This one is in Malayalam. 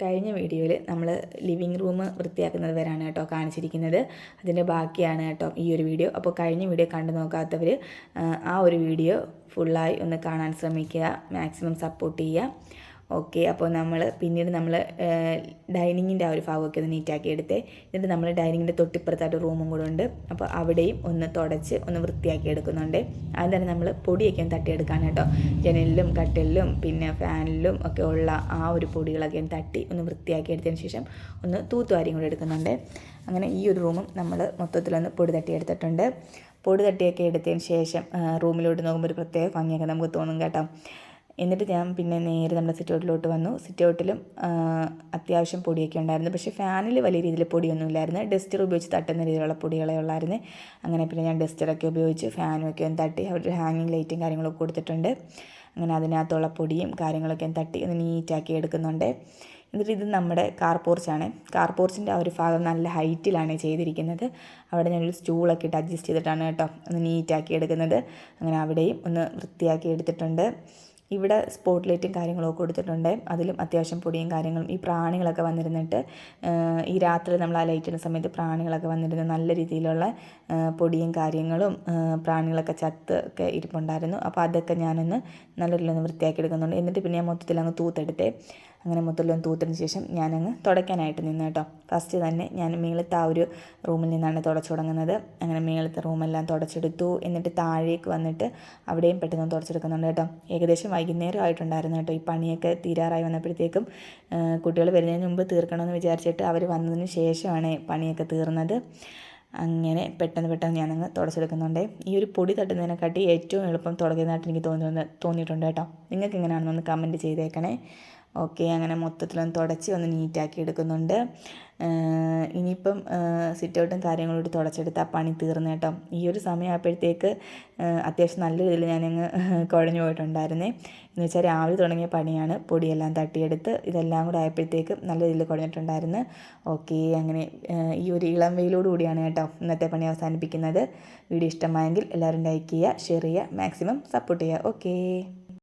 കഴിഞ്ഞ വീഡിയോയിൽ നമ്മൾ ലിവിങ് റൂം വൃത്തിയാക്കുന്നത് വരെയാണ് കേട്ടോ കാണിച്ചിരിക്കുന്നത്. അതിൻ്റെ ബാക്കിയാണ് കേട്ടോ ഈ ഒരു വീഡിയോ. അപ്പോൾ കഴിഞ്ഞ വീഡിയോ കണ്ടു നോക്കാത്തവർ ആ ഒരു വീഡിയോ ഫുള്ളായി ഒന്ന് കാണാൻ ശ്രമിക്കുക, മാക്സിമം സപ്പോർട്ട് ചെയ്യുക. ഓക്കെ, അപ്പോൾ പിന്നീട് നമ്മൾ ഡൈനിങ്ങിൻ്റെ ആ ഒരു ഭാഗമൊക്കെ ഒന്ന് നീറ്റാക്കി എടുത്തേ. എന്നിട്ട് നമ്മൾ ഡൈനിങ്ങിൻ്റെ തൊട്ടിപ്പുറത്തായിട്ട് റൂമും കൂടെ ഉണ്ട്. അപ്പോൾ അവിടെയും ഒന്ന് തുടച്ച് ഒന്ന് വൃത്തിയാക്കി എടുക്കുന്നുണ്ട്. ആദ്യം തന്നെ നമ്മൾ പൊടിയൊക്കെ ഒന്ന് തട്ടിയെടുക്കാൻ കേട്ടോ. ജനലിലും കട്ടിലിലും പിന്നെ ഫാനിലും ഒക്കെ ഉള്ള ആ ഒരു പൊടികളൊക്കെ ഒന്ന് തട്ടി ഒന്ന് വൃത്തിയാക്കി എടുത്തതിന് ശേഷം ഒന്ന് തൂത്തുവാരിയും കൂടെ എടുക്കുന്നുണ്ട്. അങ്ങനെ ഈ ഒരു റൂമും നമ്മൾ മൊത്തത്തിലൊന്ന് പൊടി തട്ടിയെടുത്തിട്ടുണ്ട്. പൊടി തട്ടിയൊക്കെ എടുത്തതിന് ശേഷം റൂമിലോട്ട് നോക്കുമ്പോൾ ഒരു പ്രത്യേക ഭംഗിയൊക്കെ നമുക്ക് തോന്നും കേട്ടോ. എന്നിട്ട് ഞാൻ പിന്നെ നേരെ നമ്മുടെ സിറ്റൗട്ടിലോട്ട് വന്നു. സിറ്റൗട്ടിലും അത്യാവശ്യം പൊടിയൊക്കെ ഉണ്ടായിരുന്നു. പക്ഷേ ഫാനിൽ വലിയ രീതിയിൽ പൊടിയൊന്നുമില്ലായിരുന്നു. ഡസ്റ്റർ ഉപയോഗിച്ച് തട്ടുന്ന രീതിയിലുള്ള പൊടികളെ ഉള്ളായിരുന്നു. അങ്ങനെ പിന്നെ ഞാൻ ഡസ്റ്ററൊക്കെ ഉപയോഗിച്ച് ഫാനുമൊക്കെ ഒന്ന് തട്ടി ഒരു ഹാങ്ങിങ് ലൈറ്റും കാര്യങ്ങളൊക്കെ കൊടുത്തിട്ടുണ്ട്. അങ്ങനെ അതിനകത്തുള്ള പൊടിയും കാര്യങ്ങളൊക്കെ ഒന്ന് തട്ടി ഒന്ന് നീറ്റാക്കി എടുക്കുന്നുണ്ട്. എന്നിട്ട് ഇത് നമ്മുടെ കാർ പോർച്ചാണ്. കാർ പോർച്ചിൻ്റെ ആ ഒരു ഭാഗം നല്ല ഹൈറ്റിലാണ് ചെയ്തിരിക്കുന്നത്. അവിടെ ഞങ്ങൾ സ്റ്റൂളൊക്കെ ഇട്ട് അഡ്ജസ്റ്റ് ചെയ്തിട്ടാണ് കേട്ടോ ഒന്ന് നീറ്റാക്കി എടുക്കുന്നത്. അങ്ങനെ അവിടെയും ഒന്ന് വൃത്തിയാക്കി എടുത്തിട്ടുണ്ട്. ഇവിടെ സ്പോട്ട് ലൈറ്റും കാര്യങ്ങളൊക്കെ കൊടുത്തിട്ടുണ്ട്. അതിലും അത്യാവശ്യം പൊടിയും കാര്യങ്ങളും ഈ പ്രാണികളൊക്കെ വന്നിരുന്നിട്ട് ഈ രാത്രി നമ്മൾ ആ ലൈറ്റ് ഇടുന്ന സമയത്ത് പ്രാണികളൊക്കെ വന്നിരുന്ന് നല്ല രീതിയിലുള്ള പൊടിയും കാര്യങ്ങളും പ്രാണികളൊക്കെ ചത്ത് ഒക്കെ ഇരിപ്പുണ്ടായിരുന്നു. അപ്പോൾ അതൊക്കെ ഞാനൊന്ന് നല്ല രീതിയിലൊന്ന് വൃത്തിയാക്കി എടുക്കുന്നുണ്ട്. എന്നിട്ട് പിന്നെ ഞാൻ മൊത്തത്തിൽ അങ്ങ് തൂത്തെടുത്തേ. അങ്ങനെ മൊത്തത്തിലൊന്ന് തൂത്തതിന് ശേഷം ഞാനങ്ങ് തുടയ്ക്കാനായിട്ട് നിന്ന് കേട്ടോ. ഫസ്റ്റ് തന്നെ ഞാൻ മേളത്തെ ആ ഒരു റൂമിൽ നിന്നാണ് തുടച്ചു തുടങ്ങുന്നത്. അങ്ങനെ മേളത്തെ റൂമെല്ലാം തുടച്ചെടുത്തു. എന്നിട്ട് താഴേക്ക് വന്നിട്ട് അവിടെയും പെട്ടെന്ന് തുടച്ചെടുക്കുന്നുണ്ട് കേട്ടോ. ഏകദേശം വൈകുന്നേരം ആയിട്ടുണ്ടായിരുന്നു കേട്ടോ. ഈ പണിയൊക്കെ തീരാറായി വന്നപ്പോഴത്തേക്കും കുട്ടികൾ വരുന്നതിന് മുമ്പ് തീർക്കണമെന്ന് വിചാരിച്ചിട്ട് അവർ വന്നതിന് ശേഷമാണ് പണിയൊക്കെ തീർന്നത്. അങ്ങനെ പെട്ടെന്ന് ഞാനങ്ങ് തുടച്ചെടുക്കുന്നുണ്ട്. ഈ ഒരു പൊടി തട്ടുന്നതിനെക്കാട്ടി ഏറ്റവും എളുപ്പം തുടങ്ങുന്നതായിട്ട് എനിക്ക് തോന്നിയിട്ടുണ്ട് കേട്ടോ. നിങ്ങൾക്ക് എങ്ങനെയാണെന്നൊന്ന് കമൻറ്റ് ചെയ്തേക്കണേ. ഓക്കെ, അങ്ങനെ മൊത്തത്തിലൊന്ന് തുടച്ച് ഒന്ന് നീറ്റാക്കി എടുക്കുന്നുണ്ട്. ഇനിയിപ്പം സിറ്റൗട്ടും കാര്യങ്ങളും ഇട്ട് തുടച്ചെടുത്ത് ആ പണി തീർന്നു കേട്ടോ. ഈ ഒരു സമയമായപ്പോഴത്തേക്ക് അത്യാവശ്യം നല്ല രീതിയിൽ ഞാനങ്ങ് കുഴഞ്ഞു പോയിട്ടുണ്ടായിരുന്നേ. എന്ന് വെച്ചാൽ രാവിലെ തുടങ്ങിയ പണിയാണ്. പൊടിയെല്ലാം തട്ടിയെടുത്ത് ഇതെല്ലാം കൂടെ ആയപ്പോഴത്തേക്ക് നല്ല രീതിയിൽ കുഴഞ്ഞിട്ടുണ്ടായിരുന്നു. ഓക്കെ, അങ്ങനെ ഈ ഒരു ഇളം വെയിലോടുകൂടിയാണ് കേട്ടോ ഇന്നത്തെ പണി അവസാനിപ്പിക്കുന്നത്. വീഡിയോ ഇഷ്ടമായെങ്കിൽ എല്ലാവരും ലൈക്ക് ചെയ്യുക, ഷെയർ ചെയ്യുക, മാക്സിമം സപ്പോർട്ട് ചെയ്യുക. ഓക്കേ.